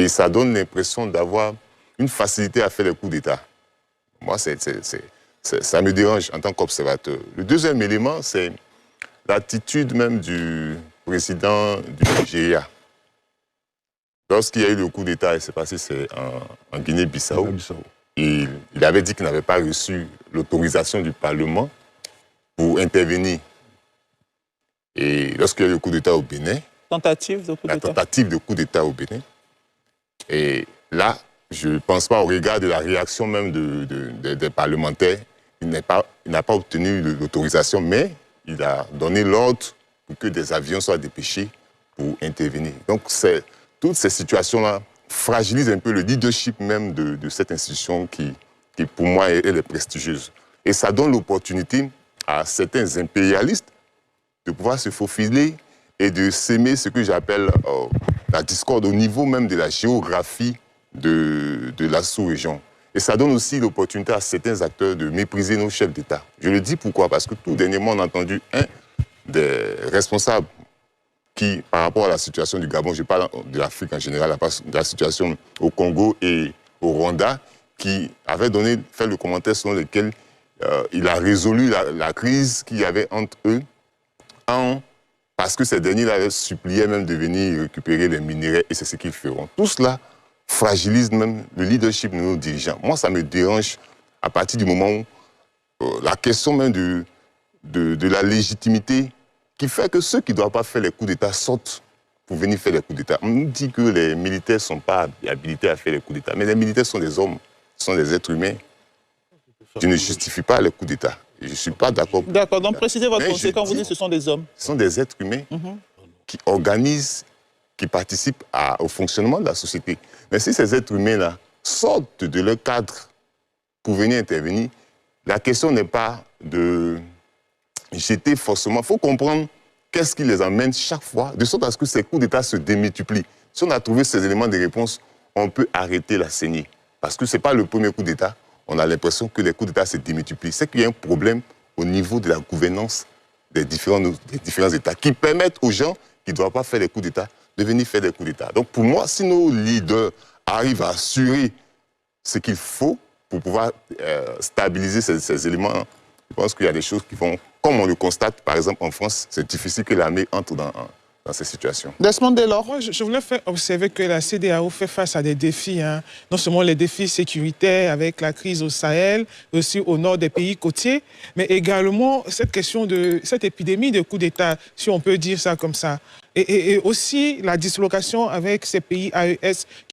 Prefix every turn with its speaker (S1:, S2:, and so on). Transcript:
S1: Et ça donne l'impression d'avoir une facilité à faire les coups d'État. Moi, ça me dérange en tant qu'observateur. Le deuxième élément, c'est l'attitude même du président du Nigeria. Lorsqu'il y a eu le coup d'État, il s'est passé en Guinée-Bissau. Il avait dit qu'il n'avait pas reçu l'autorisation du Parlement pour intervenir. Et lorsqu'il y a eu le coup d'État au Bénin,
S2: tentative de coup d'État.
S1: La tentative de coup d'État au Bénin. Et là, je ne pense pas au regard de la réaction même des parlementaires. Il n'a pas obtenu l'autorisation, mais il a donné l'ordre pour que des avions soient dépêchés pour intervenir. Donc, toutes ces situations-là fragilisent un peu le leadership même de cette institution qui, pour moi, elle est prestigieuse. Et ça donne l'opportunité à certains impérialistes de pouvoir se faufiler et de s'aimer ce que j'appelle la discorde au niveau même de la géographie de la sous-région. Et ça donne aussi l'opportunité à certains acteurs de mépriser nos chefs d'État. Je le dis pourquoi? Parce que tout dernièrement, on a entendu un des responsables qui, par rapport à la situation du Gabon, je parle de l'Afrique en général, de la situation au Congo et au Rwanda, qui avait fait le commentaire selon lequel il a résolu la crise qu'il y avait entre eux parce que ces derniers avaient supplié même de venir récupérer les minéraux et c'est ce qu'ils feront. Tout cela fragilise même le leadership de nos dirigeants. Moi, ça me dérange à partir du moment où la question même de la légitimité qui fait que ceux qui ne doivent pas faire les coups d'État sortent pour venir faire les coups d'État. On nous dit que les militaires ne sont pas habilités à faire les coups d'État, mais les militaires sont des hommes, sont des êtres humains. Je ne justifie pas les coups d'État. Je ne suis pas d'accord.
S2: D'accord, donc précisez votre pensée quand vous dites que ce sont des hommes.
S1: Ce sont des êtres humains qui organisent, qui participent au fonctionnement de la société. Mais si ces êtres humains-là sortent de leur cadre pour venir intervenir, la question n'est pas de jeter forcément. Il faut comprendre qu'est-ce qui les amène chaque fois, de sorte à ce que ces coups d'État se démultiplient. Si on a trouvé ces éléments de réponse, on peut arrêter la saignée. Parce que ce n'est pas le premier coup d'État. On a l'impression que les coups d'État se démultiplient. C'est qu'il y a un problème au niveau de la gouvernance des différents États qui permettent aux gens qui ne doivent pas faire les coups d'État de venir faire des coups d'État. Donc pour moi, si nos leaders arrivent à assurer ce qu'il faut pour pouvoir stabiliser ces éléments, je pense qu'il y a des choses qui vont, comme on le constate par exemple en France, c'est difficile que l'armée entre dans ces situations.
S2: Desmond Delors.
S3: Moi, je voulais faire observer que la CEDEAO fait face à des défis, non seulement les défis sécuritaires avec la crise au Sahel, aussi au nord des pays côtiers, mais également cette question de cette épidémie de coup d'État, si on peut dire ça comme ça. Et aussi la dislocation avec ces pays AES